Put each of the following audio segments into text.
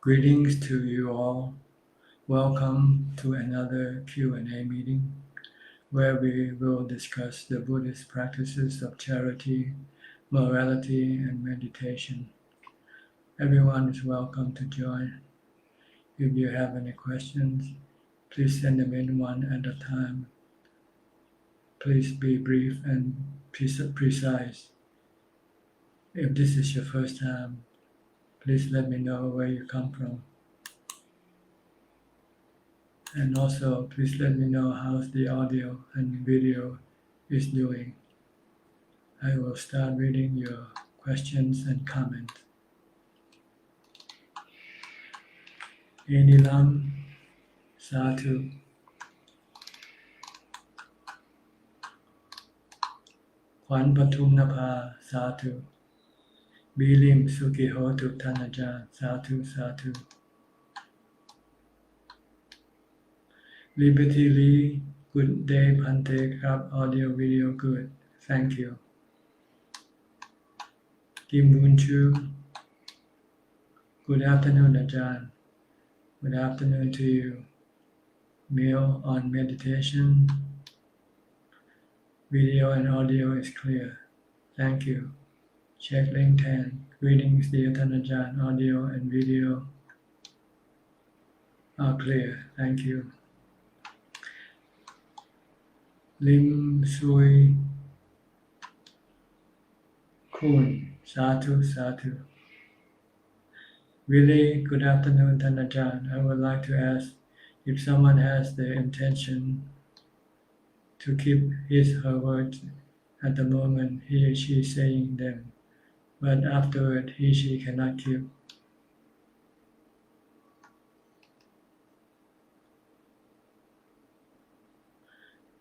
Greetings to you all. Welcome to another Q&A meeting where we will discuss the Buddhist practices of charity, morality, and meditation. Everyone is welcome to join. If you have any questions, please send them in one at a time. Please be brief and precise. If this is your first time, please let me know where you come from. And also, please let me know how the audio and video is doing. I will start reading your questions and comments. Enilam, Satu. Kwan Patum Napa, Satu. Bilim Suki Hotu Tanajan, Satu, Satu. Liberty Lee, good day, Pante Krab, audio, video, good. Thank you. Kim Boon Chu, good afternoon, Ajahn. Good afternoon to you. Meal on meditation. Video and audio is clear. Thank you. Check link 10. Greetings, dear Tanajan. Audio and video are clear. Thank you. Lim Sui Kun, Satu, Satu. Really, good afternoon, Tanajan. I would like to ask if someone has the intention to keep his her words at the moment he or she is saying them, but afterward he she cannot keep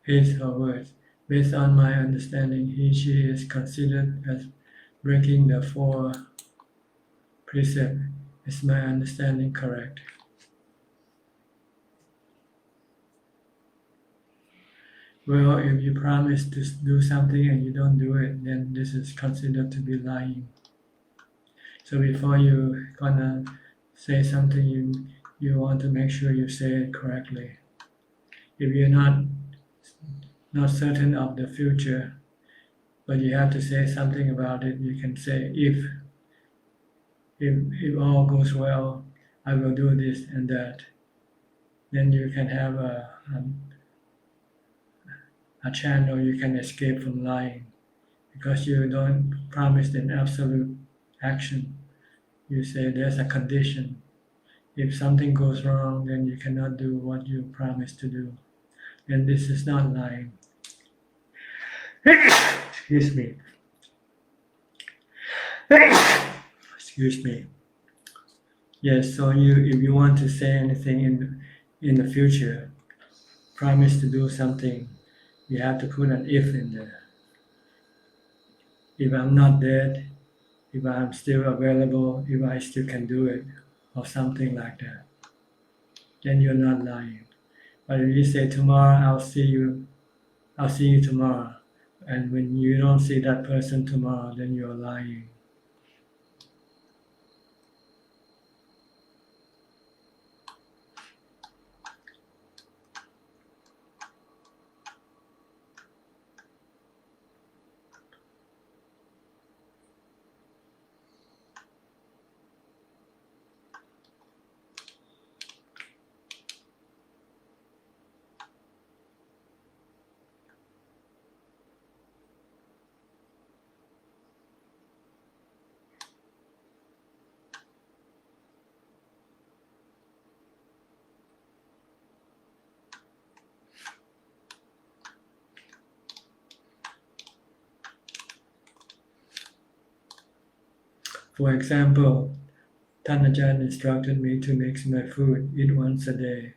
his her words. Based on my understanding, he she is considered as breaking the four precepts. Is my understanding correct? Well, if you promise to do something and you don't do it, then this is considered to be lying. So before you gonna say something, you want to make sure you say it correctly. If you're not certain of the future, but you have to say something about it, you can say if all goes well, I will do this and that. Then you can have a channel you can escape from lying, because you don't promise an absolute action. You say there's a condition. If something goes wrong, then you cannot do what you promised to do. And this is not lying. Excuse me. Excuse me. Yes, so if you want to say anything in the future, promise to do something, you have to put an if in there. If I'm not dead, if I'm still available, if I still can do it, or something like that, then you're not lying. But if you say tomorrow, I'll see you tomorrow, and when you don't see that person tomorrow, then you're lying. For example, Ajahn instructed me to mix my food, eat once a day,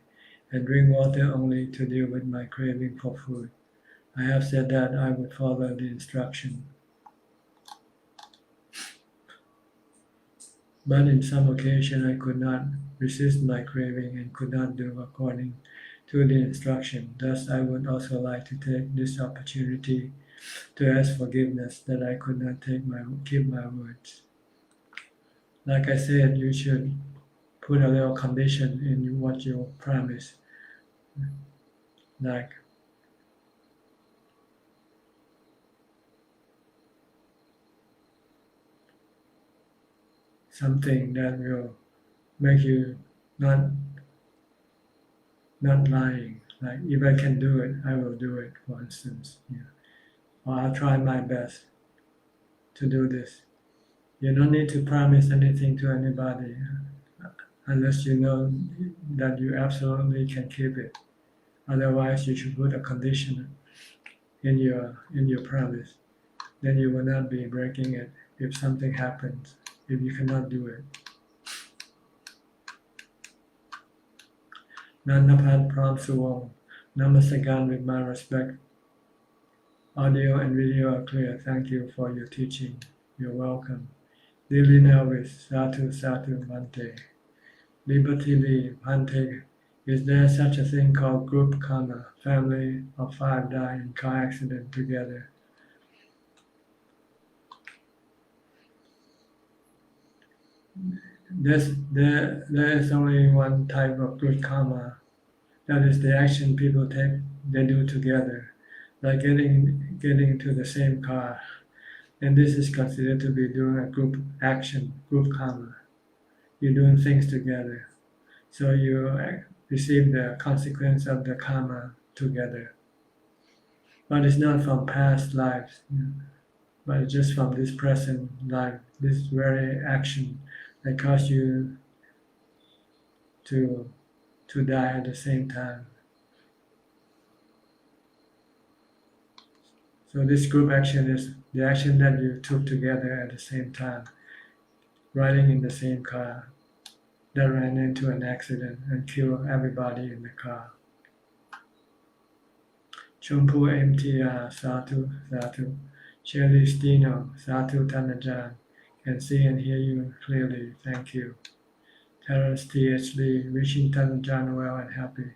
and drink water only to deal with my craving for food. I have said that I would follow the instruction. But in some occasion I could not resist my craving and could not do according to the instruction. Thus I would also like to take this opportunity to ask forgiveness that I could not keep my words. Like I said, you should put a little condition in what you promise, like something that will make you not lying. Like if I can do it, I will do it, for instance. Yeah. Or I'll try my best to do this. You don't need to promise anything to anybody unless you know that you absolutely can keep it. Otherwise, you should put a condition in your promise. Then you will not be breaking it if something happens, if you cannot do it. Nanapat Pram Suwong, Namaskaran with my respect. Audio and video are clear. Thank you for your teaching. You're welcome. Lily Elvis, Satu Satu Bante. Liberty Lee, Bante. Is there such a thing called group karma? Family of 5 die in car accident together. There is only one type of good karma. That is the action people they do together, like getting into the same car. And this is considered to be doing a group action, group karma. You're doing things together. So you receive the consequence of the karma together. But it's not from past lives, but it's just from this present life, this very action that caused you to die at the same time. So this group action is the action that you took together at the same time, riding in the same car that ran into an accident and killed everybody in the car. Chonburi MTR, Satu, Satu. Shelly Stino, Satu Tanajan. Can see and hear you clearly. Thank you. Terence T.H. Lee, wishing Tanajan well and happy.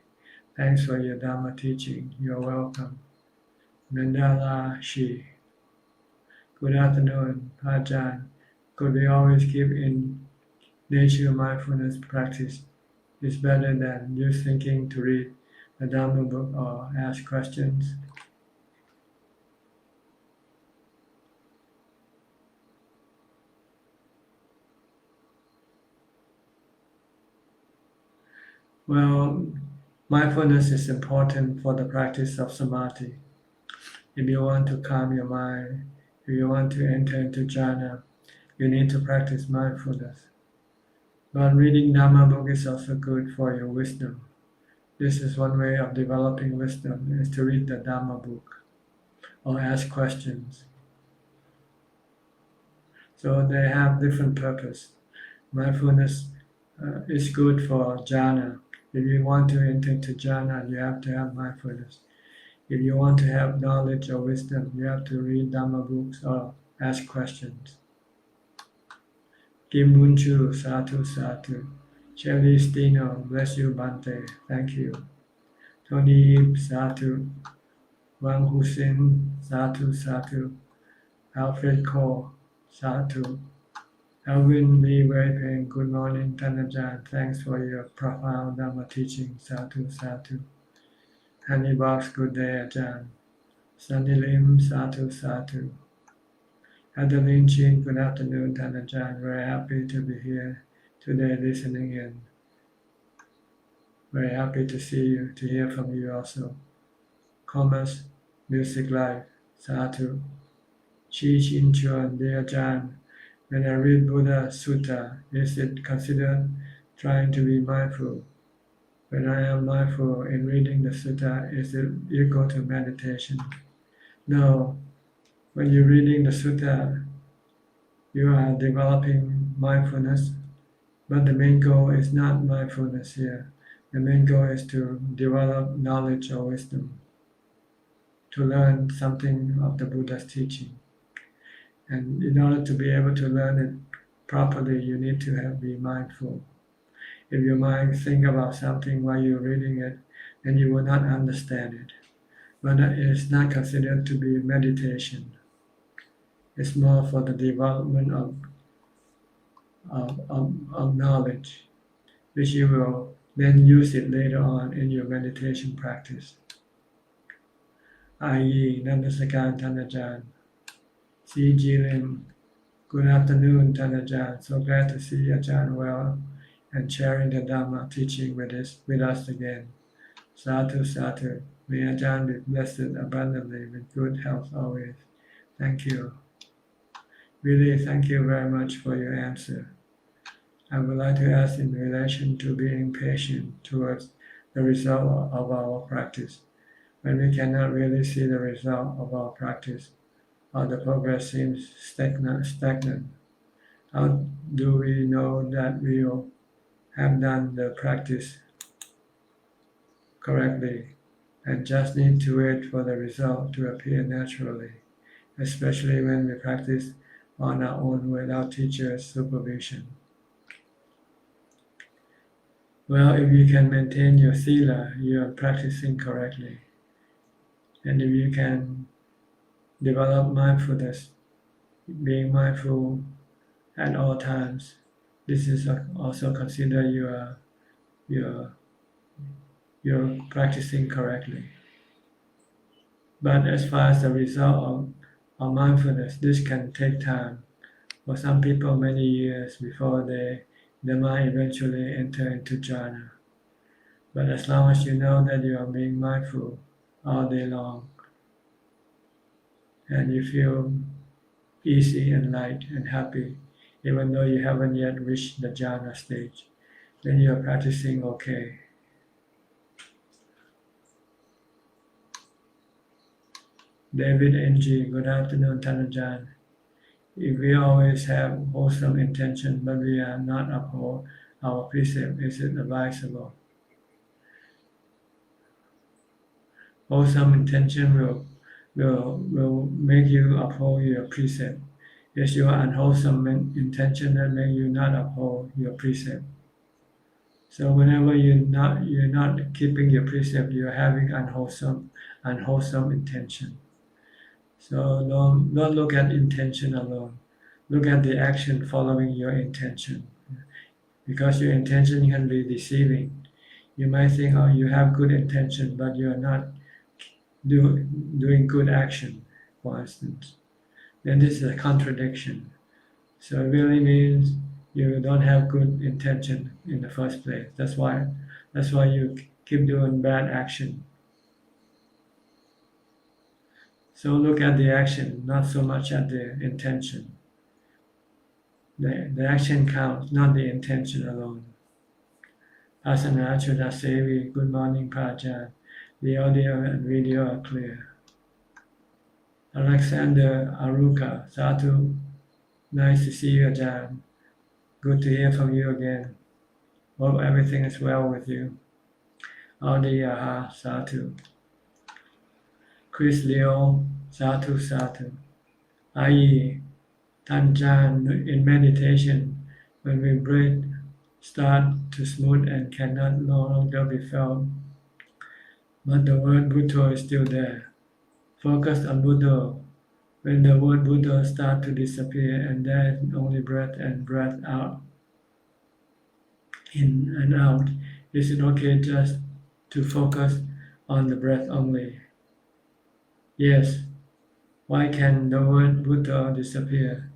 Thanks for your Dhamma teaching. You're welcome. Mandala Shi. Good afternoon, Ajahn. Could we always keep in nature mindfulness practice? It's better than use thinking to read the Dhamma book or ask questions. Well, mindfulness is important for the practice of samadhi. If you want to calm your mind, if you want to enter into jhana, you need to practice mindfulness. But reading Dhamma book is also good for your wisdom. This is one way of developing wisdom, is to read the Dhamma book or ask questions. So they have different purpose. Mindfulness is good for jhana. If you want to enter into jhana, you have to have mindfulness. If you want to have knowledge or wisdom, you have to read Dhamma books or ask questions. Kim Bunchu, Satu Satu. Shelly Stino, bless you Bante, thank you. Tony Ip, Satu. Wang Hussein, Satu Satu. Alfred Cole, Satu. Alvin Lee Wei-Peng, good morning Tanajan, thanks for your profound Dhamma teaching, Satu Satu. Honey Box, good day Ajahn. Sunny Lim, Satu Satu. Adeline Chin, good afternoon Tanajan, very happy to be here today listening in. Very happy to see you, to hear from you also. Commerce, Music Life, Satu. Chi Chin Chuan, dear Ajahn, when I read Buddha Sutta, is it considered trying to be mindful? When I am mindful in reading the Sutta, is it equal to meditation? No. When you're reading the Sutta, you are developing mindfulness, but the main goal is not mindfulness here. The main goal is to develop knowledge or wisdom, to learn something of the Buddha's teaching. And in order to be able to learn it properly, you need to be mindful. If your mind think about something while you're reading it, then you will not understand it. But it is not considered to be meditation. It's more for the development of knowledge. which you will then use it later on in your meditation practice. I.e. Namaskar Tanajan. C. G. Lim. Good afternoon, Tanajan. So glad to see Ajahn well and sharing the Dhamma teaching with us again. Sadhu, sadhu. May Ajahn be blessed abundantly with good health always. Thank you. Really, thank you very much for your answer. I would like to ask in relation to being patient towards the result of our practice. When we cannot really see the result of our practice, or the progress seems stagnant, how do we know that we have done the practice correctly and just need to wait for the result to appear naturally, especially when we practice on our own without teacher's supervision? Well, if you can maintain your sila, you are practicing correctly. And if you can develop mindfulness, being mindful at all times, this is also considered you're practicing correctly. But as far as the result of mindfulness, this can take time. For some people, many years before the mind eventually enter into jhana. But as long as you know that you are being mindful all day long, and you feel easy and light and happy, even though you haven't yet reached the jhana stage, then you are practicing okay. David Ng, good afternoon, Tanajan. If we always have wholesome intention, but we are not uphold our precept, is it advisable? Wholesome intention will make you uphold your precept. It's your unwholesome intention that make you not uphold your precept. So whenever you're not keeping your precept, you're having unwholesome intention. So don't look at intention alone. Look at the action following your intention. Because your intention can be deceiving. You might think, oh, you have good intention, but you're not doing good action, for instance. Then this is a contradiction. So it really means you don't have good intention in the first place. That's why you keep doing bad action. So look at the action, not so much at the intention. The action counts, not the intention alone. Asana Chudasevi, good morning, Prajan. The audio and video are clear. Alexander Aruka, Sadhu, nice to see you, Ajahn. Good to hear from you again. Hope everything is well with you. Audi Aha, Sadhu. Chris Leo, Sadhu, Sadhu. I.e. Tanjan in meditation, when we breathe, start to smooth and cannot no longer be felt, but the word Buddha is still there. Focus on Buddha. When the word Buddha start to disappear and there is only breath and breath out, in and out, is it okay just to focus on the breath only? Yes. Why can the word Buddha disappear?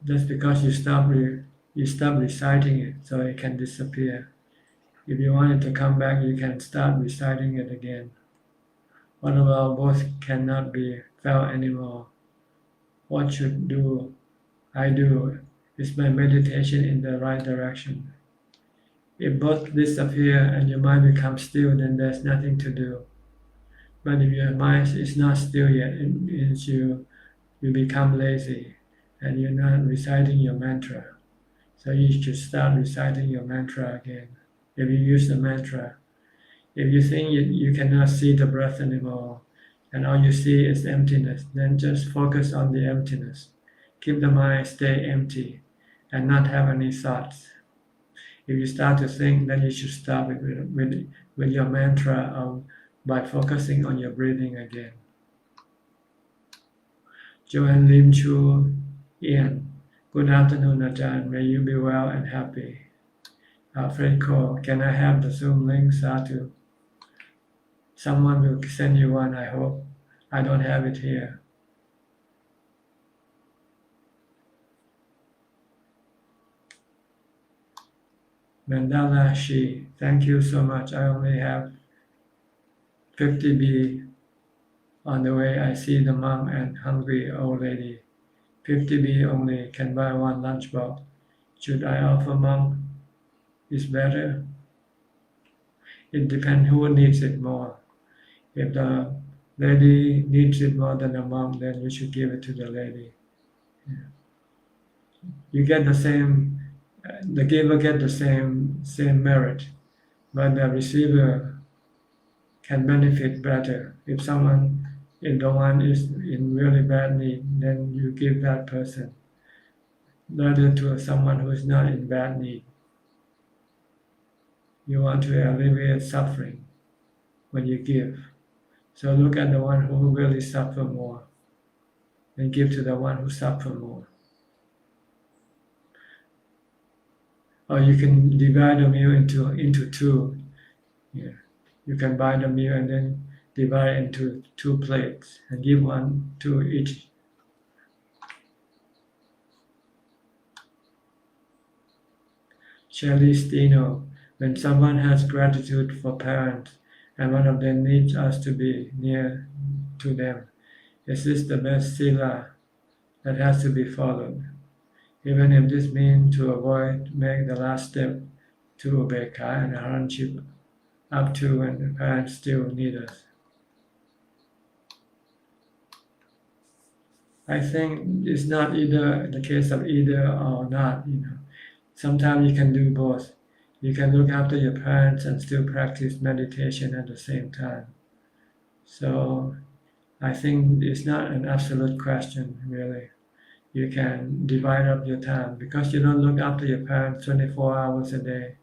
That's because you stop reciting it, so it can disappear. If you want it to come back, you can start reciting it again. What about both cannot be felt anymore? What should I do? Is my meditation in the right direction? If both disappear and your mind becomes still, then there's nothing to do. But if your mind is not still yet, it means you become lazy and you're not reciting your mantra. So you should start reciting your mantra again. If you use the mantra, if you think you cannot see the breath anymore and all you see is emptiness, then just focus on the emptiness. Keep the mind stay empty and not have any thoughts. If you start to think, then you should stop with your mantra by focusing on your breathing again. Joanne Lim Chu Ian, good afternoon, Ajahn. May you be well and happy. Alfredo, can I have the Zoom link? Satu. Someone will send you one, I hope. I don't have it here. Mandala Shi, thank you so much. I only have 50B on the way. I see the mom and hungry old lady. 50B only, can buy one lunchbox. Should I offer mom? Is better? It depends who needs it more. If the lady needs it more than the mom, then you should give it to the lady. Yeah. You get the same, the giver get the same merit, but the receiver can benefit better. If the one is in really bad need, then you give that person rather to someone who is not in bad need. You want to alleviate suffering when you give. So look at the one who really suffer more and give to the one who suffer more. Or you can divide the meal into two. Yeah. You can buy the meal and then divide into 2 plates and give one to each. Celestino, when someone has gratitude for parents and one of them needs us to be near to them, is this the best sila that has to be followed? Even if this means to make the last step to ubeka and hardship up to when the parents still need us. I think it's not either the case of either or not, Sometimes you can do both. You can look after your parents and still practice meditation at the same time. So I think it's not an absolute question, really. You can divide up your time because you don't look after your parents 24 hours a day.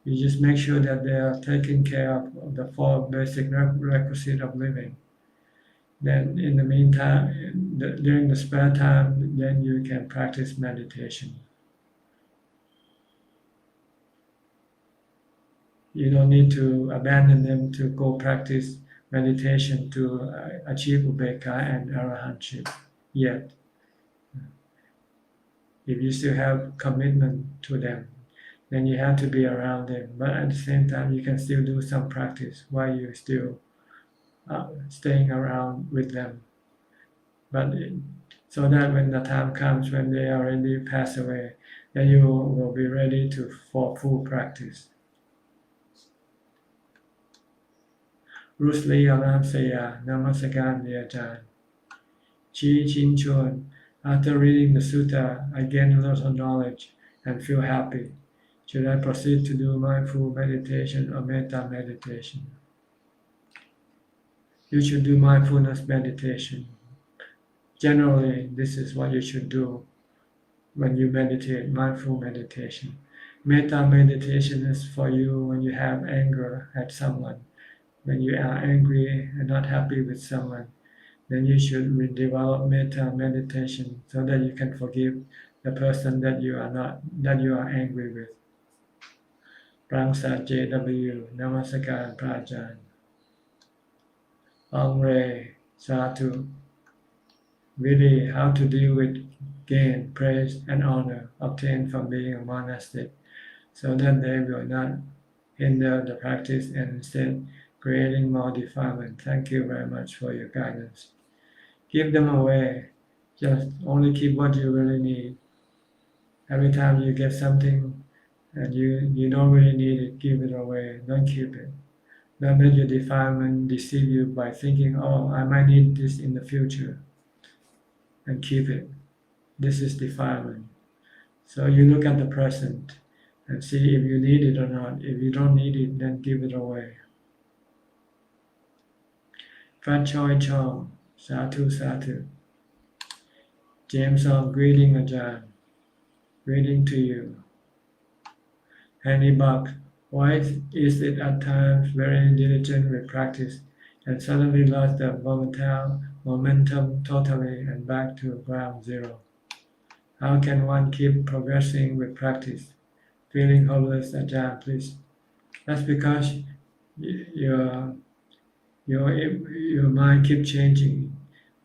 You just make sure that they are taking care of the 4 basic requisites of living. Then in the meantime, during the spare time, then you can practice meditation. You don't need to abandon them to go practice meditation to achieve ubeka and arahantship yet. If you still have commitment to them, then you have to be around them. But at the same time, you can still do some practice while you're still staying around with them. But so that when the time comes when they already pass away, then you will be ready for full practice. Rusli Alam Saya, Namaskaran the Ajahn. Chi Chin Chuan. After reading the sutta, I gain a lot of knowledge and feel happy. Should I proceed to do mindful meditation or metta meditation? You should do mindfulness meditation. Generally, this is what you should do when you meditate, mindful meditation. Metta meditation is for you when you have anger at someone. When you are angry and not happy with someone, then you should develop metta meditation so that you can forgive the person that you are angry with. Prangsa JW, Namaskaran Prajan. Omre, Satu. Really, how to deal with gain, praise, and honor obtained from being a monastic, so that they will not hinder the practice and instead creating more defilement. Thank you very much for your guidance. Give them away. Just only keep what you really need. Every time you get something and you don't really need it, give it away. Don't keep it. Don't let your defilement deceive you by thinking, oh, I might need this in the future, and keep it. This is defilement. So you look at the present and see if you need it or not. If you don't need it, then give it away. Fat Choi Chong, Satu Satu. James of greeting Ajahn. Greeting to you. Hanny Buck, why is it at times very diligent with practice and suddenly lost the momentum totally and back to ground zero? How can one keep progressing with practice? feeling hopeless, Ajahn, please. That's because your your mind keeps changing.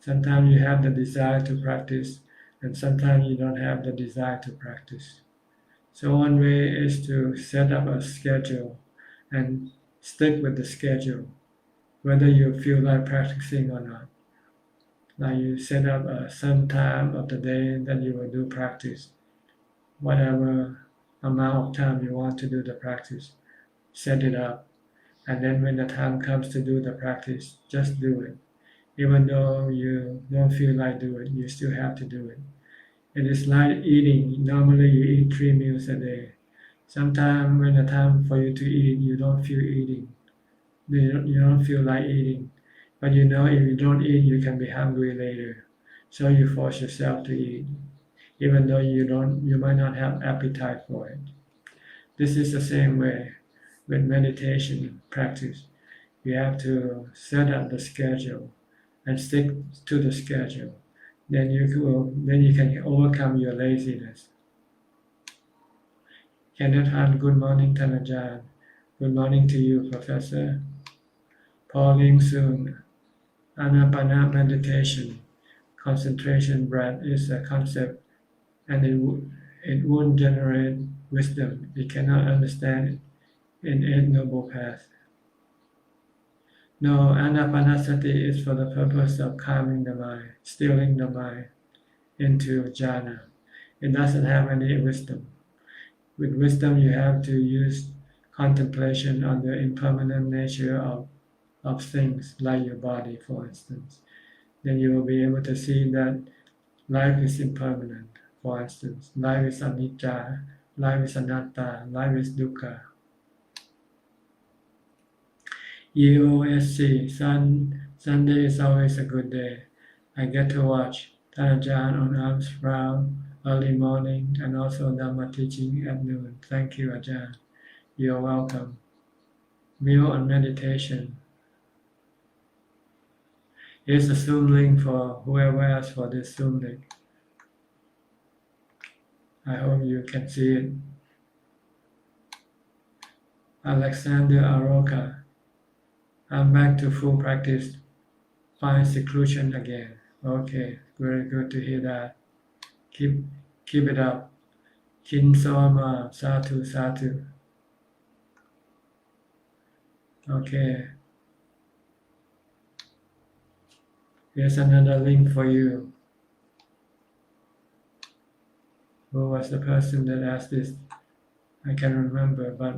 Sometimes you have the desire to practice, and sometimes you don't have the desire to practice. So one way is to set up a schedule and stick with the schedule, whether you feel like practicing or not. Like you set up some time of the day that you will do practice, whatever amount of time you want to do the practice, set it up. And then when the time comes to do the practice, just do it. Even though you don't feel like doing it, you still have to do it. It is like eating. Normally you eat 3 meals a day. Sometimes when the time for you to eat, you don't feel eating. You don't feel like eating. But you know if you don't eat, you can be hungry later. So you force yourself to eat, even though you might not have appetite for it. This is the same way with meditation practice. You have to set up the schedule and stick to the schedule. Then you can overcome your laziness. Kenneth Han, good morning, Tanajan. Good morning to you, Professor. Pauline Soon, Anapana meditation, concentration breath is a concept and it won't generate wisdom. It cannot understand in Eight Noble Paths. No, anapanasati is for the purpose of calming the mind, stilling the mind into jhana. It doesn't have any wisdom. With wisdom, you have to use contemplation on the impermanent nature of things, like your body, for instance. Then you will be able to see that life is impermanent, for instance. Life is anicca, life is anatta, life is dukkha. EOSC, Sunday is always a good day. I get to watch Ajahn on Arms Round early morning and also Dhamma teaching at noon. Thank you, Ajahn. You're welcome. Meal on meditation. Here's a Zoom link for whoever asked for this Zoom link. I hope you can see it. Alexander Aroka. I'm back to full practice. Find seclusion again. Okay, very good to hear that. Keep it up. Kin Soma, Satu Satu. Okay. Here's another link for you. Who was the person that asked this? I can't remember, but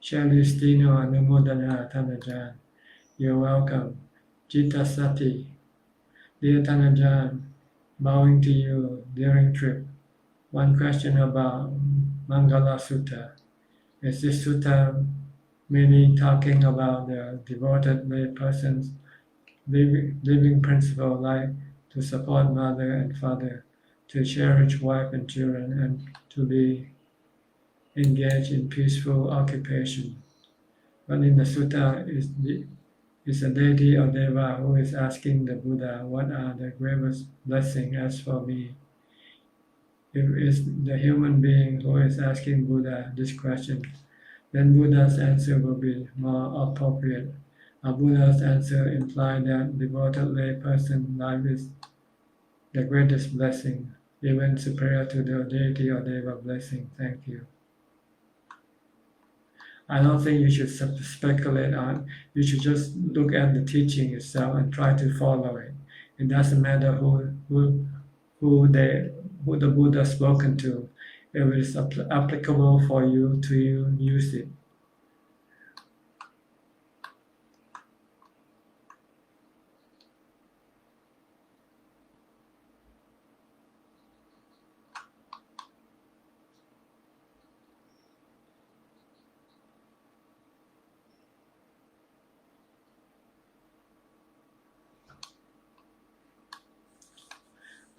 Celestino Anumodana Tanajan. You're welcome. Jita Sati. Dear Tanajan, bowing to you during trip. One question about Mangala Sutta. Is this sutta mainly talking about the devoted lay person's living principle, like to support mother and father, to cherish wife and children, and to be engaged in peaceful occupation? But in the sutta is a deity or deva who is asking the Buddha, what are the greatest blessings as for me? If it's the human being who is asking Buddha this question, then Buddha's answer will be more appropriate. A Buddha's answer implies that devoted lay person life is the greatest blessing, even superior to the deity or deva blessing. Thank you. I don't think you should speculate on. You should just look at the teaching itself and try to follow it. It doesn't matter who the Buddha spoken to. If it is applicable for you to use it.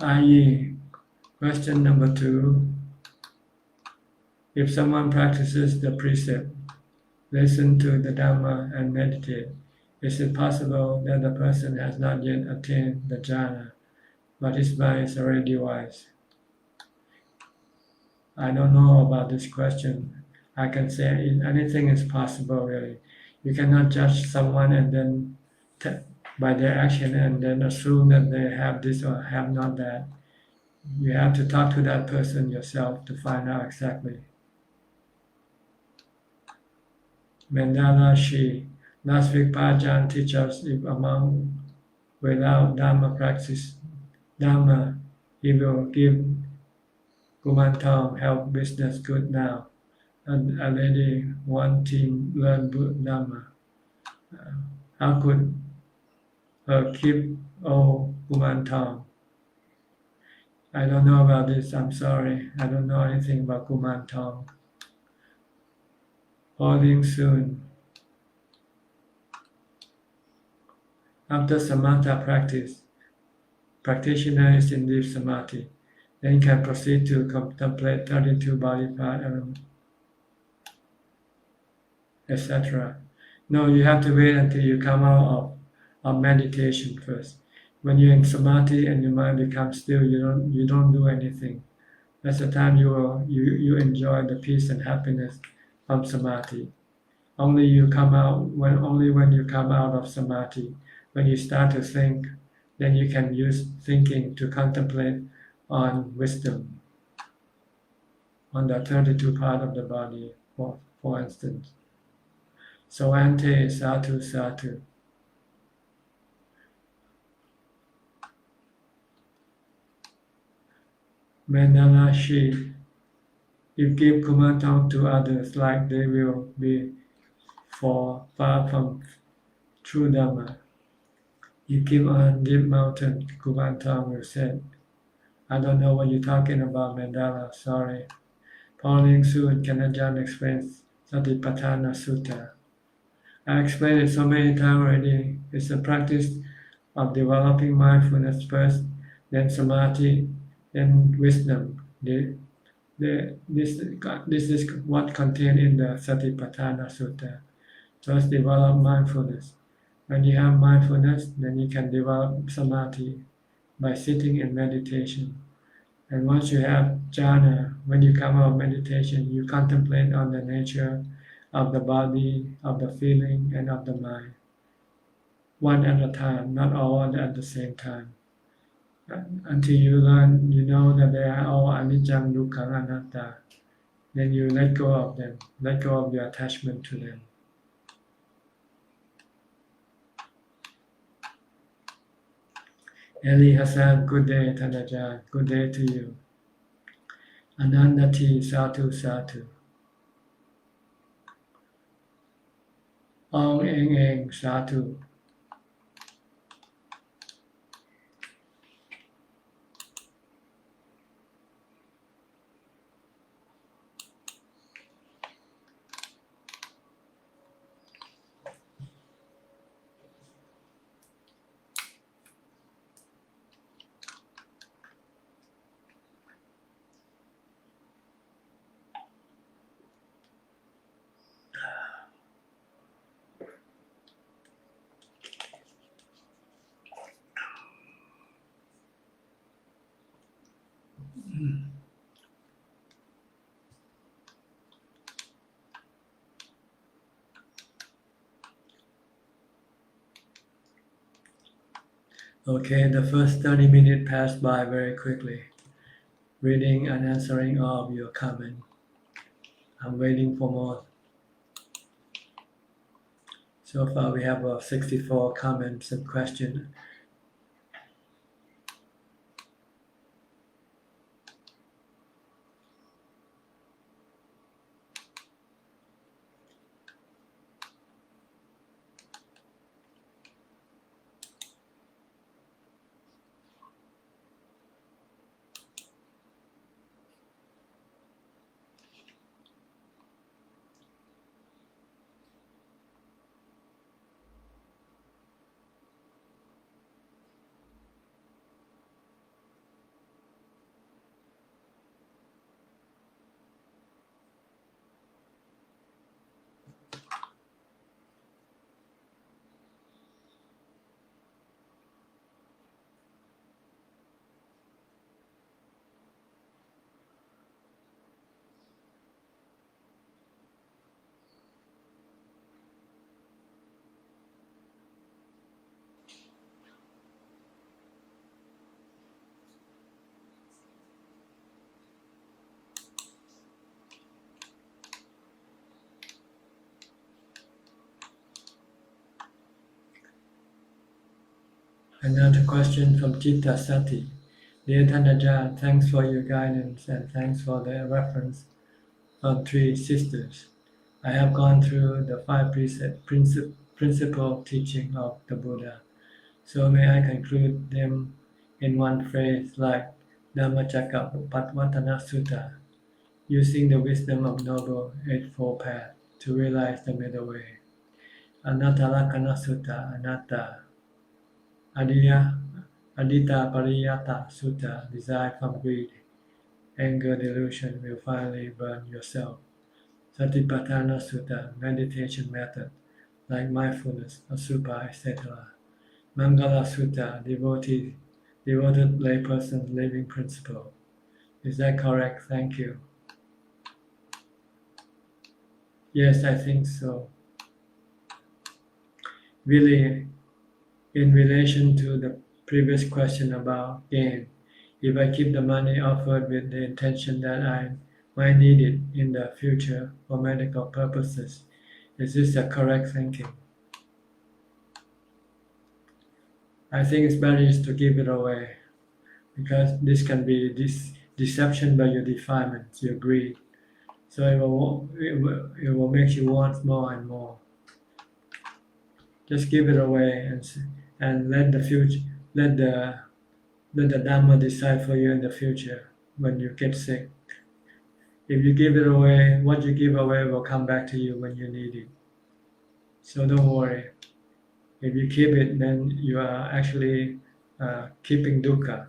I.e. Question number 2. If someone practices the precept, listen to the Dhamma and meditate, is it possible that the person has not yet attained the jhana, but his mind is already wise? I don't know about this question. I can say anything is possible, really. You cannot judge someone and then by their action and then assume that they have this or have not that. You have to talk to that person yourself to find out exactly. Mandala Shi. Last week, Ajahn teach us if a monk without Dhamma practice Dhamma, he will give Kumanthong help business good now. And a lady wanting learn Dhamma. How could her keep Kumanthong? I don't know about this. I'm sorry. I don't know anything about Kumanthong. Falling soon. After samatha practice, practitioner is in deep samadhi, then can proceed to contemplate 32 body part, etc. No, you have to wait until you come out of meditation first. When you're in samadhi and your mind becomes still, you don't do anything. That's the time you enjoy the peace and happiness from samadhi. Only when you come out of samadhi, when you start to think, then you can use thinking to contemplate on wisdom, on the 32 part of the body, for instance. So ante satu satu. Menalashi. If give Kumanthong to others, like they will be far from true Dhamma. You give on deep mountain, Kumanthong will say, I don't know what you're talking about, Mandala, sorry. Pauline soon, can Ajahn explain Satipatthana Sutta? I explained it so many times already. It's a practice of developing mindfulness first, then samadhi, then wisdom. This is what contained in the Satipatthana Sutta. First, develop mindfulness. When you have mindfulness, then you can develop samadhi by sitting in meditation. And once you have jhana, when you come out of meditation, you contemplate on the nature of the body, of the feeling, and of the mind. One at a time, not all at the same time. Until you learn, you know that they are all anicca, dukkha, anatta. Then you let go of them, let go of your attachment to them. Eli Hassan, good day, Tanajan. Good day to you. Anandati, Satu Satu. Ong Eng Eng, Satu. Okay, the first 30 minutes passed by very quickly, reading and answering all of your comments. I'm waiting for more. So far we have 64 comments and questions. Another question from Chitta Sati. Dear Ajahn, thanks for your guidance and thanks for the reference from three sisters. I have gone through the five principal teaching of the Buddha. So may I conclude them in one phrase like Dhammacakkappavattana Sutta, using the wisdom of Noble Eightfold Path to realize the middle way. Anattalakkana Sutta, Anatta, Adita Pariyata Sutta, desire from greed, anger, delusion will finally burn yourself. Satipatthana Sutta, meditation method like mindfulness, asubha, etc. Mangala Sutta, devoted layperson living principle. Is that correct? Thank you. Yes, I think so. Really, in relation to the previous question about gain, if I keep the money offered with the intention that I might need it in the future for medical purposes, is this the correct thinking? I think it's better is to give it away, because this can be deception by your defilements, your greed. So it will make you want more and more. Just give it away and let the Dhamma decide for you in the future when you get sick. If you give it away, what you give away will come back to you when you need it. So don't worry. If you keep it, then you are actually keeping dukkha,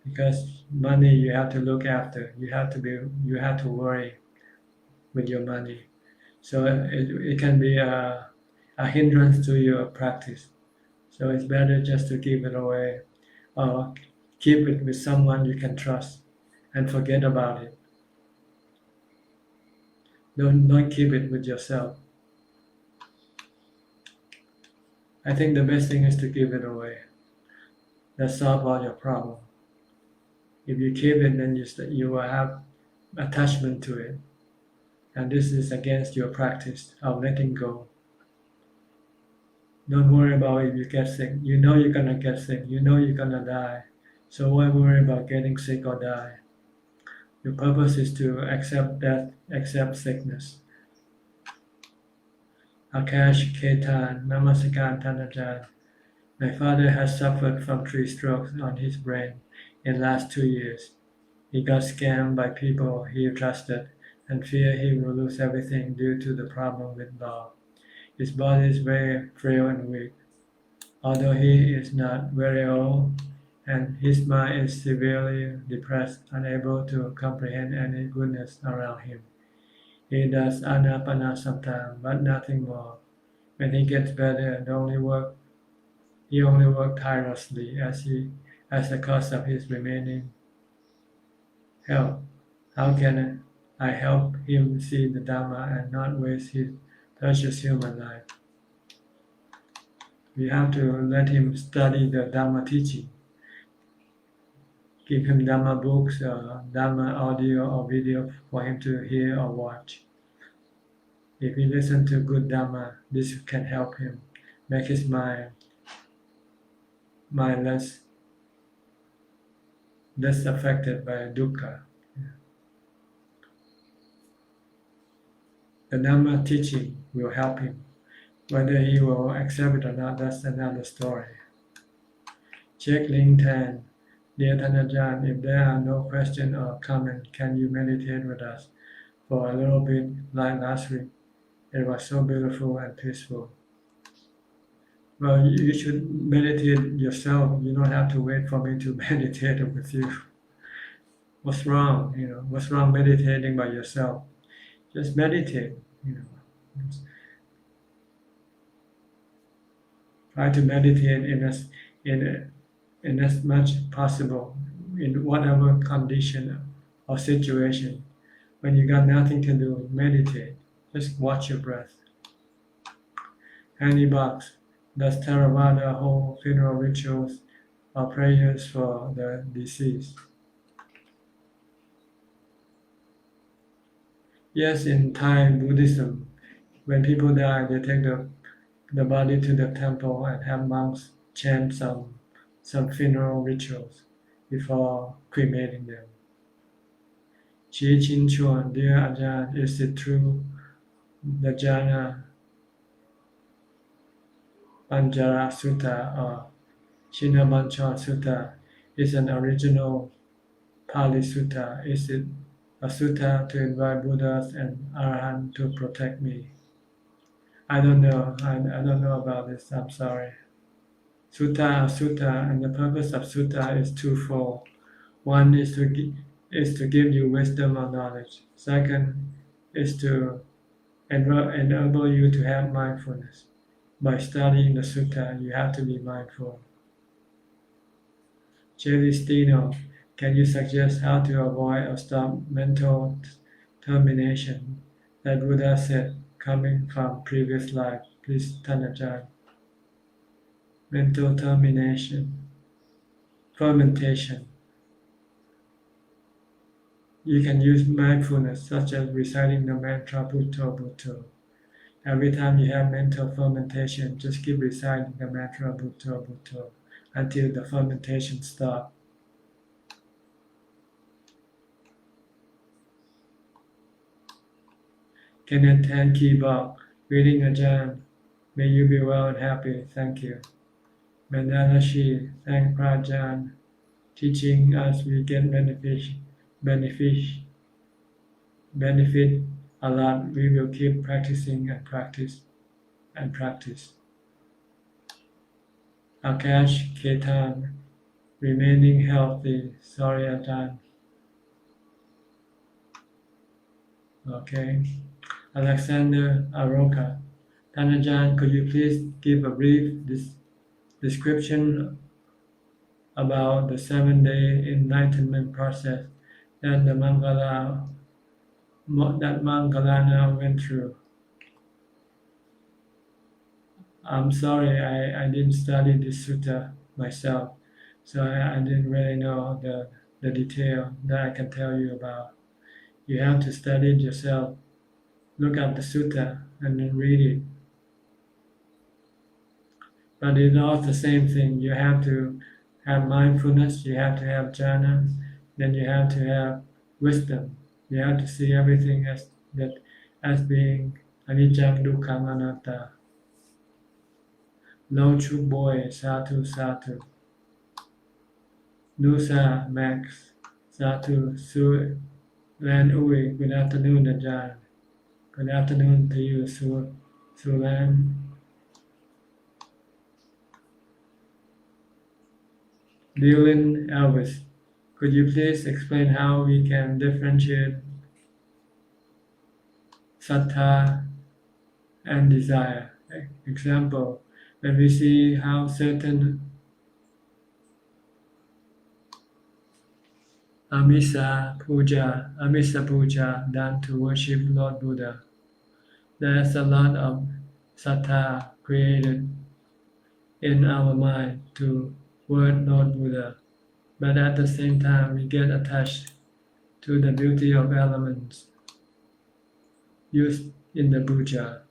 because money you have to look after. You have to worry with your money. So it can be a hindrance to your practice. So it's better just to give it away, or keep it with someone you can trust and forget about it. Don't keep it with yourself. I think the best thing is to give it away. That solves all your problem. If you keep it, then you will have attachment to it. And this is against your practice of letting go. Don't worry about if you get sick. You know you're gonna get sick. You know you're gonna die. So why worry about getting sick or die? Your purpose is to accept death, accept sickness. Akash Ketan, Namaskar Tanajan. My father has suffered from 3 strokes on his brain in last 2 years. He got scammed by people he trusted and feared he will lose everything due to the problem with law. His body is very frail and weak. Although he is not very old, and his mind is severely depressed, unable to comprehend any goodness around him. He does anapana sometimes, but nothing more. When he gets better, he only works tirelessly as the cause of his remaining health. How can I help him see the Dhamma and not waste his precious human life? We have to let him study the Dhamma teaching. Give him Dhamma books, Dhamma audio or video for him to hear or watch. If he listens to good Dhamma, this can help him make his mind less affected by dukkha. The Dhamma teaching will help him. Whether he will accept it or not, that's another story. Check link 10. Dear Thanajan, if there are no questions or comments, can you meditate with us for a little bit like last week? It was so beautiful and peaceful. Well, you should meditate yourself. You don't have to wait for me to meditate with you. What's wrong? What's wrong meditating by yourself? Just meditate. Try to meditate in as much possible in whatever condition or situation. When you got nothing to do, meditate. Just watch your breath. Handy box. Does Theravada hold funeral rituals or prayers for the deceased? Yes, in Thai Buddhism, when people die, they take the body to the temple and have monks chant some funeral rituals before cremating them. Chi Chin Chuan, dear Ajahn, is it true the Jhana Panjara Sutta or Chinamancha Sutta is an original Pali Sutta? Is it a sutta to invite Buddhas and Arahants to protect me? I don't know. I don't know about this. I'm sorry. Sutta, and the purpose of sutta is twofold. One is to give you wisdom or knowledge. Second is to enable you to have mindfulness. By studying the sutta, you have to be mindful. Celestino, can you suggest how to avoid or stop mental termination that Buddha said coming from previous life? Please, Tanajan. Mental termination, fermentation. You can use mindfulness, such as reciting the mantra Bhutto Bhutto. Every time you have mental fermentation, just keep reciting the mantra Bhutto Bhutto until the fermentation stops. Kenneth Hanky Bob, reading Ajahn. May you be well and happy. Thank you. Mandala Shi, thank Prajan, teaching us we get benefit a lot. We will keep practicing and practice. Akash Ketan, remaining healthy. Sorry, Ajahn. Okay. Alexander Aroka, Ajahn, could you please give a brief description about the 7-day enlightenment process that Mangalana went through? I'm sorry, I didn't study this sutta myself, so I didn't really know the detail that I can tell you about. You have to study it yourself. Look at the sutta and then read it. But it's all the same thing. You have to have mindfulness, you have to have jhana, then you have to have wisdom. You have to see everything as being anicca, dukkha, anatta. Low Chuk Boy, Satu Satu. Nusa Max, Satu Su Lan Uy, good afternoon, Ajahn. Good afternoon to you, Sulan. Dylan Elvis, could you please explain how we can differentiate sattva and desire? Example, when we see how certain Amisa puja done to worship Lord Buddha, there's a lot of sattva created in our mind to word Lord Buddha, but at the same time we get attached to the beauty of elements used in the puja.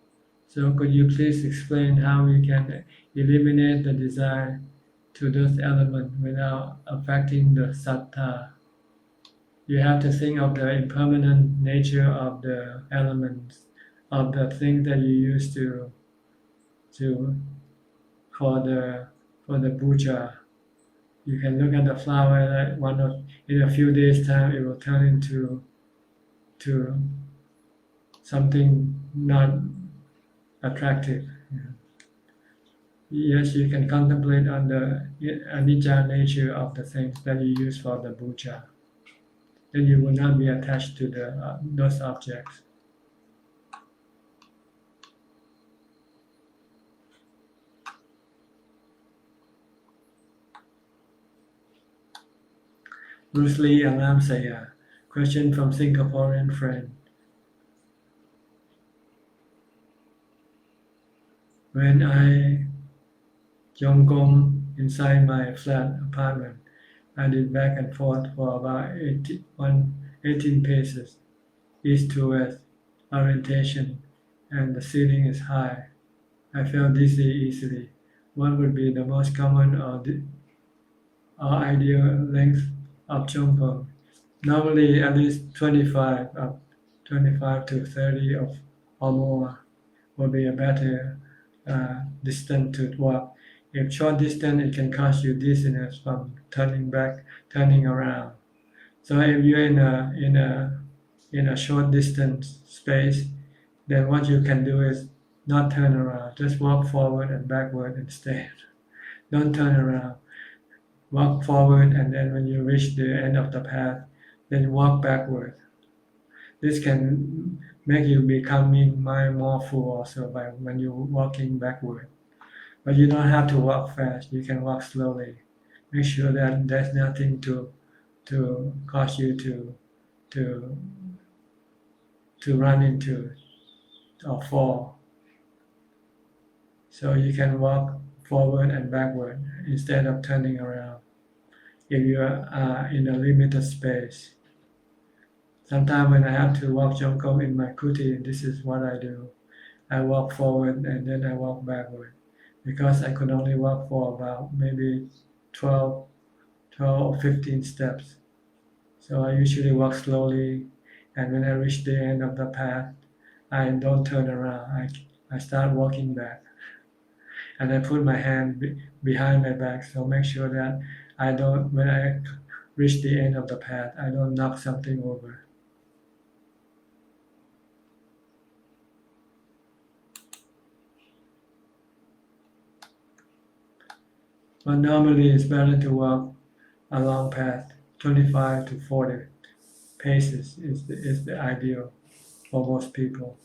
So could you please explain how we can eliminate the desire to those elements without affecting the sattva? You have to think of the impermanent nature of the elements, of the things that you use for the puja. You can look at the flower that in a few days' time it will turn into something not attractive. Yes, you can contemplate on the anicca nature of the things that you use for the puja. Then you will not be attached to those objects. Bruce Lee Alam Saya, question from Singaporean friend. When I Yonggom inside my flat apartment, I did back and forth for about 18 paces, east to west orientation, and the ceiling is high. I felt dizzy easily. What would be the most common or or ideal length of Chonburi. Normally at least 25 to 30 or more will be a better distance to walk. If short distance, it can cause you dizziness from turning back, turning around. So if you're in a short distance space, then what you can do is not turn around. Just walk forward and backward instead. Don't turn around. Walk forward, and then when you reach the end of the path, then walk backward. This can make you becoming more full also by when you're walking backward. But you don't have to walk fast. You can walk slowly. Make sure that there's nothing to cause you to run into or fall. So you can walk forward and backward instead of turning around if you are in a limited space. Sometimes when I have to walk Jomkom in my kuti, this is what I do. I walk forward and then I walk backward because I could only walk for about maybe 12 or 15 steps. So I usually walk slowly, and when I reach the end of the path, I don't turn around. I start walking back. And I put my hand behind my back, so make sure that when I reach the end of the path, I don't knock something over. But normally it's better to walk a long path, 25 to 40 paces is the ideal for most people.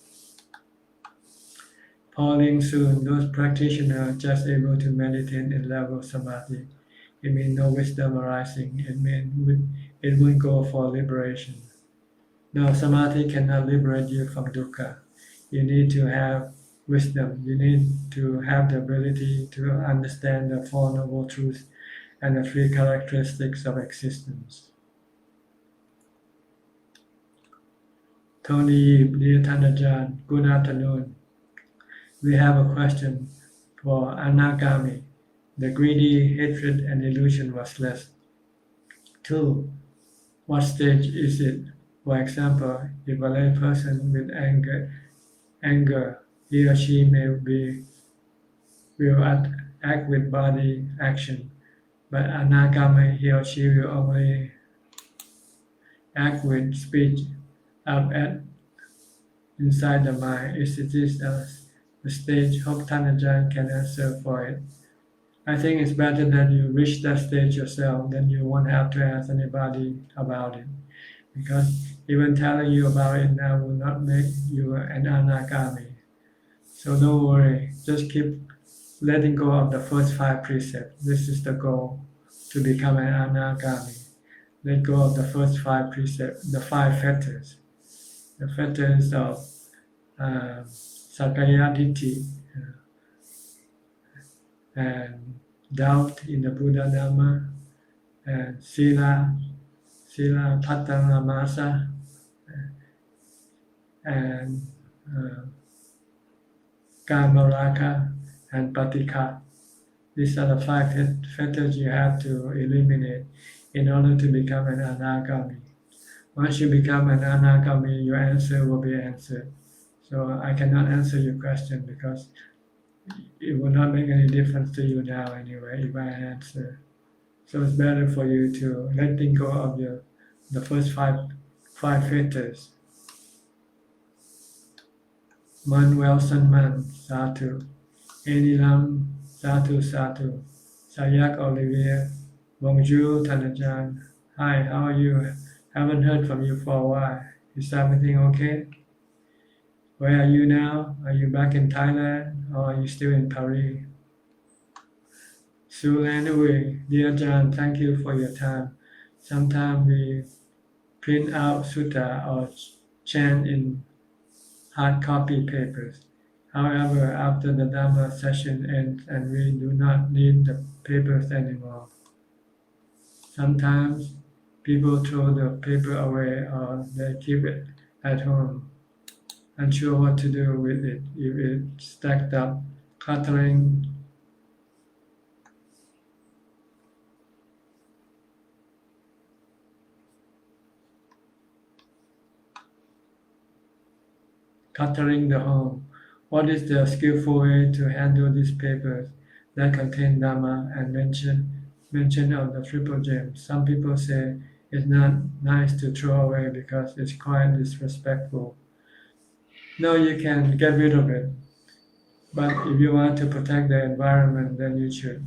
Falling soon, those practitioners just able to meditate in level samadhi. It means no wisdom arising. It means it will go for liberation. No, samadhi cannot liberate you from dukkha. You need to have wisdom. You need to have the ability to understand the Four Noble Truths and the three characteristics of existence. Tony, dear Ajahn, good afternoon. We have a question for Anagami. The greedy, hatred, and illusion was less. 2. What stage is it? For example, if a lay person with anger, he or she will act with body action, but Anagami, he or she will only act with speech up at inside the mind. Is this the stage? Hope Ajahn can answer for it. I think it's better that you reach that stage yourself, then you won't have to ask anybody about it. Because even telling you about it now will not make you an anagami. So don't worry, just keep letting go of the first 5 precepts. This is the goal, to become an anagami. Let go of the first 5 precepts, the 5 fetters. The fetters of Sakaya Ditti, and doubt in the Buddha Dhamma, and Sila Patanamasa, and Kamaraka, and Patika. These are the 5 fetters you have to eliminate in order to become an anagami. Once you become an anagami, your answer will be answered. So I cannot answer your question because it will not make any difference to you now anyway if I answer. So it's better for you to letting go of the first five fetters. Manuel Sanman, Satu. Enilam, Satu Satu. Sayak Olivier, Bonjour Tanajan. Hi, how are you? Haven't heard from you for a while. Is everything okay? Where are you now? Are you back in Thailand or are you still in Paris? Sulanui, dear Ajahn, thank you for your time. Sometimes we print out sutta or chant in hard copy papers. However, after the Dhamma session ends and we do not need the papers anymore. Sometimes people throw the paper away or they keep it at home, unsure what to do with it if it's stacked up, cluttering cluttering the home. What is the skillful way to handle these papers that contain Dhamma and mention of the triple gems? Some people say it's not nice to throw away because it's quite disrespectful. No, you can get rid of it. But if you want to protect the environment, then you should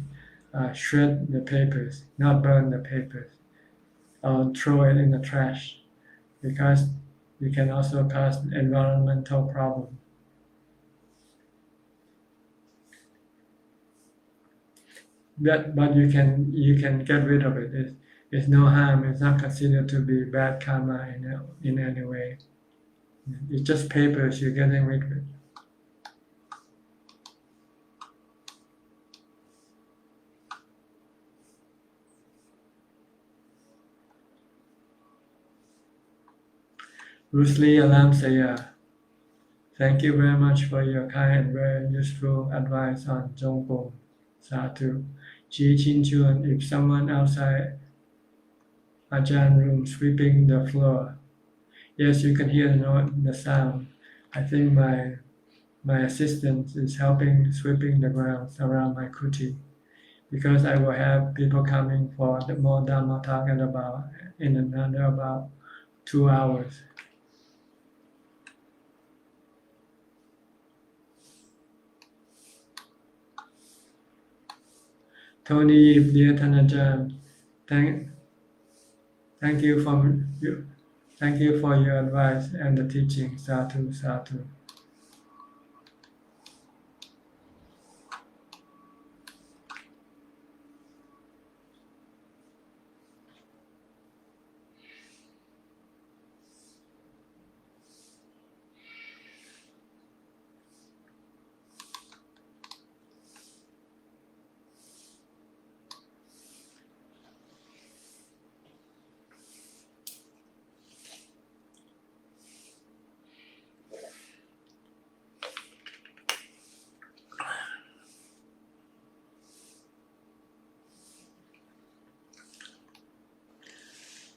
shred the papers, not burn the papers, or throw it in the trash, because you can also cause environmental problem. But you can get rid of it. It's no harm. It's not considered to be bad karma in any way. It's just papers you're getting rid of it. Rusli Alam Saya, thank you very much for your kind and very useful advice on Zhongkong. Sadhu. Ji Chin Chuan, if someone outside Ajahn room sweeping the floor, yes, you can hear the sound. I think my assistant is helping sweeping the grounds around my kuti, because I will have people coming for the more Dhamma talk in another about 2 hours. Tony, dear Thanajan, thank you for your advice and the teaching. Sadhu, sadhu.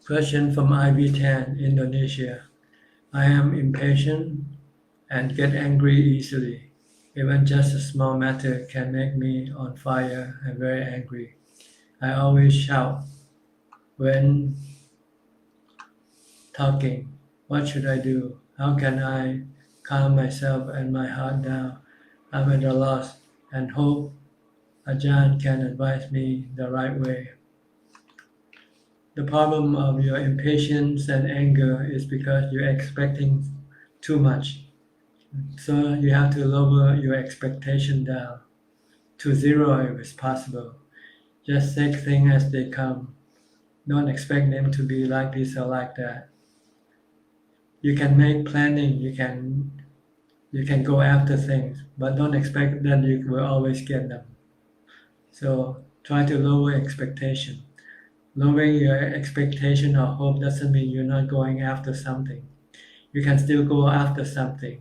Question from IV10, Indonesia. I am impatient and get angry easily. Even just a small matter can make me on fire and very angry. I always shout when talking. What should I do? How can I calm myself and my heart down? I'm at a loss and hope Ajahn can advise me the right way. The problem of your impatience and anger is because you're expecting too much. So you have to lower your expectation down to zero if it's possible. Just take things as they come. Don't expect them to be like this or like that. You can make planning, you can go after things, but don't expect that you will always get them. So try to lower expectation. Lowering your expectation or hope doesn't mean you're not going after something. You can still go after something,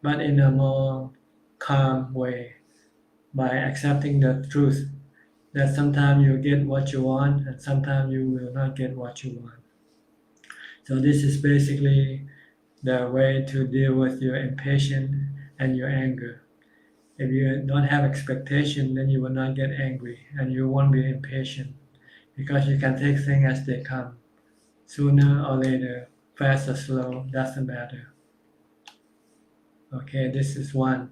but in a more calm way, by accepting the truth that sometimes you get what you want and sometimes you will not get what you want. So this is basically the way to deal with your impatience and your anger. If you don't have expectation, then you will not get angry and you won't be impatient, because you can take things as they come. Sooner or later, fast or slow, doesn't matter. Okay, this is one.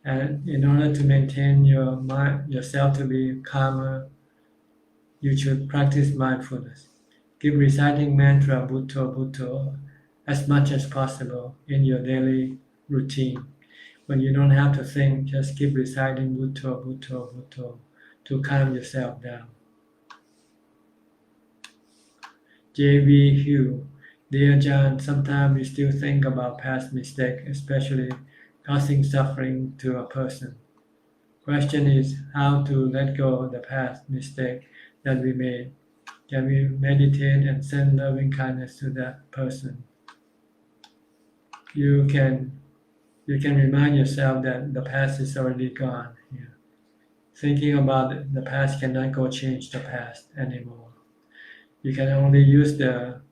And in order to maintain your mind, yourself to be calmer, you should practice mindfulness. Keep reciting mantra Bhutto Bhutto as much as possible in your daily routine. When you don't have to think, just keep reciting Bhutto Bhutto Bhutto to calm yourself down. J.V. Hugh, dear John, sometimes we still think about past mistakes, especially causing suffering to a person. Question is how to let go of the past mistake that we made. Can we meditate and send loving kindness to that person? You can remind yourself that the past is already gone. Yeah. Thinking about the past cannot go change the past anymore. You can only use the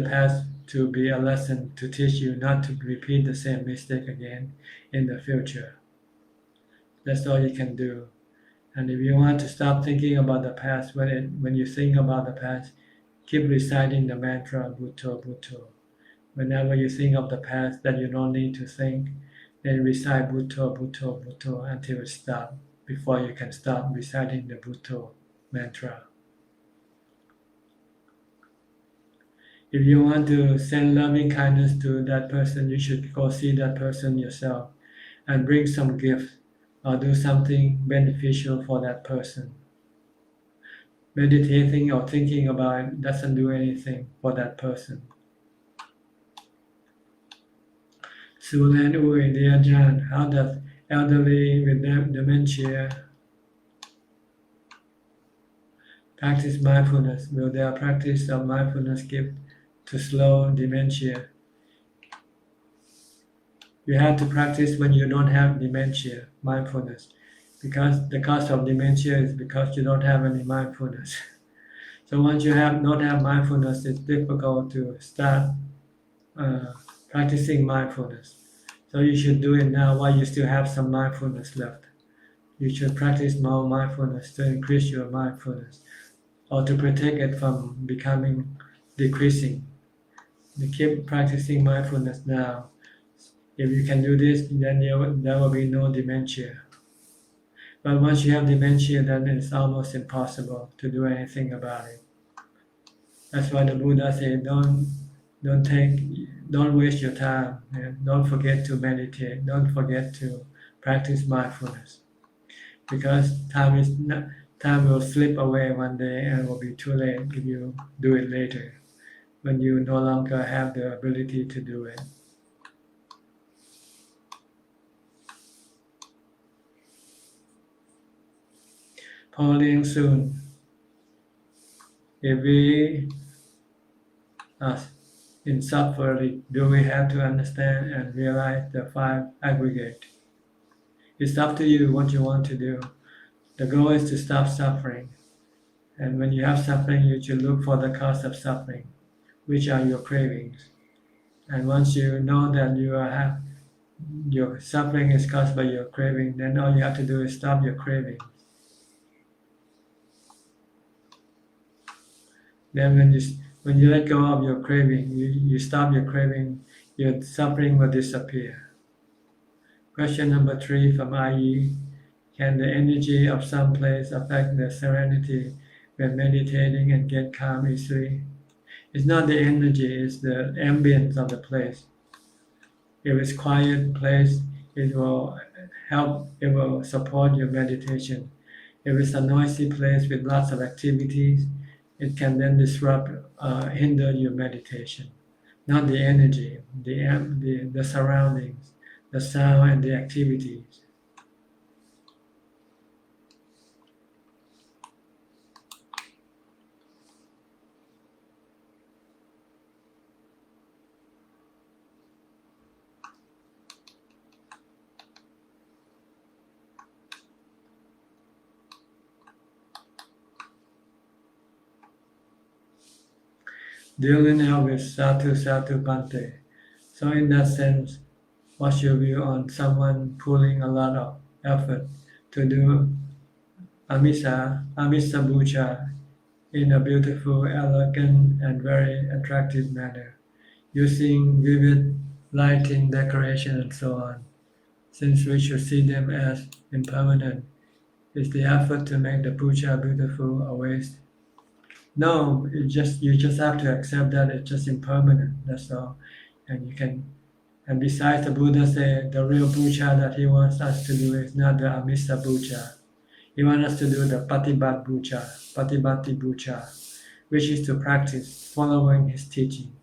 past to be a lesson to teach you not to repeat the same mistake again in the future. That's all you can do. And if you want to stop thinking about the past, when you think about the past, keep reciting the mantra Bhutto Bhutto. Whenever you think of the past that you don't need to think, then recite Bhutto Bhutto Bhutto until it stops, before you can start reciting the Bhutto mantra. If you want to send loving kindness to that person, you should go see that person yourself and bring some gift or do something beneficial for that person. Meditating or thinking about it doesn't do anything for that person. Sulan Uy, dear Ajahn, how does elderly with dementia practice mindfulness? Will their practice of mindfulness give to slow dementia? You have to practice when you don't have dementia, mindfulness, because the cause of dementia is because you don't have any mindfulness. So once you don't have mindfulness, it's difficult to start practicing mindfulness. So you should do it now while you still have some mindfulness left. You should practice more mindfulness to increase your mindfulness or to protect it from becoming decreasing. You keep practicing mindfulness now. If you can do this, then there will be no dementia. But once you have dementia, then it's almost impossible to do anything about it. That's why the Buddha said, don't waste your time, and don't forget to meditate, don't forget to practice mindfulness, because time will slip away one day and it will be too late if you do it later, when you no longer have the ability to do it. Pauline soon. If we are in suffering, do we have to understand and realize the five aggregate? It's up to you what you want to do. The goal is to stop suffering. And when you have suffering, you should look for the cause of suffering, which are your cravings. And once you know that your suffering is caused by your craving, then all you have to do is stop your craving. Then when you let go of your craving, you stop your craving, your suffering will disappear. Question number 3 from IE. Can the energy of some place affect the serenity when meditating and get calm easily? It's not the energy, it's the ambience of the place. If it's quiet place, it will support your meditation. If it's a noisy place with lots of activities, it can then hinder your meditation. Not the energy, the surroundings, the sound and the activities. Dealing now with Satu Satu Bante. So in that sense, what's your view on someone pulling a lot of effort to do Amisa Bhuja in a beautiful, elegant, and very attractive manner, using vivid lighting, decoration, and so on, since we should see them as impermanent? Is the effort to make the puja beautiful a waste? No, you just have to accept that it's just impermanent. That's all, and besides, the Buddha said the real puja that he wants us to do is not the Amisa puja. He wants us to do the Patibati puja, which is to practice following his teaching,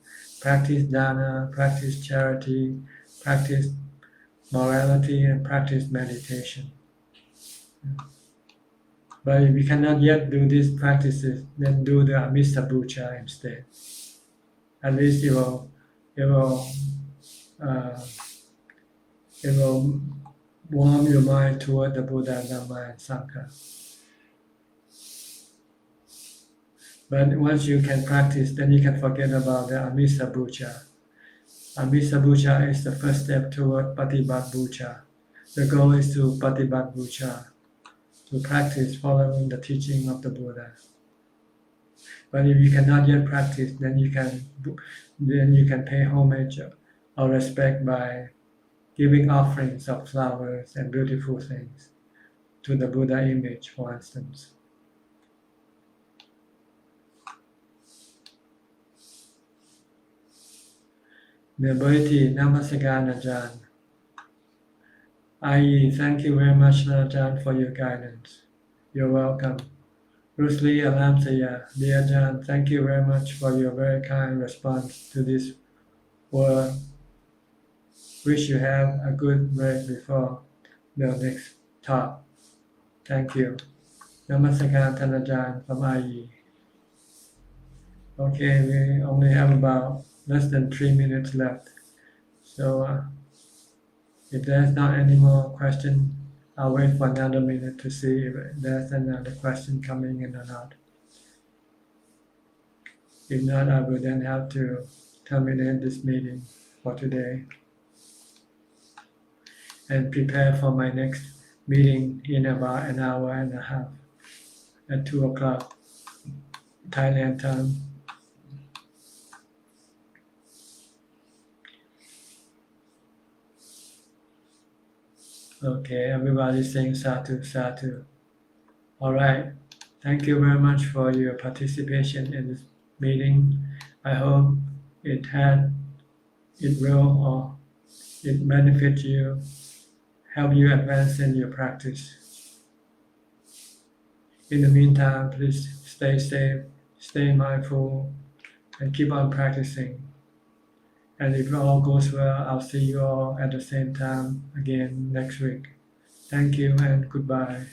practice dana, practice charity, practice morality, and practice meditation. But if we cannot yet do these practices, then do the Amisa puja instead. At least it will warm your mind toward the Buddha, Dhamma, and Sangha. But once you can practice, then you can forget about the Amisa Bucha. Amisa Bucha is the first step toward Patibat Bucha. The goal is to Patibat Bucha, to practice following the teaching of the Buddha. But if you cannot yet practice, then you can pay homage or respect by giving offerings of flowers and beautiful things to the Buddha image, for instance. Nobility, Namaskaran Ajahn. I.e. Thank you very much, Ajahn, for your guidance. You're welcome. Rusli Alamsaya, dear Ajahn, thank you very much for your very kind response to this word. Wish you have a good break before the next talk. Thank you. Namaskaran Ajahn from IE. Okay, we only have about less than 3 minutes left. So if there's not any more question, I'll wait for another minute to see if there's another question coming in or not. If not, I will then have to terminate this meeting for today and prepare for my next meeting in about an hour and a half at 2 o'clock Thailand time. Okay, everybody's saying sadhu, sadhu. All right. Thank you very much for your participation in this meeting. I hope it will, or it benefits you, help you advance in your practice. In the meantime, please stay safe, stay mindful, and keep on practicing. And if all goes well, I'll see you all at the same time again next week. Thank you and goodbye.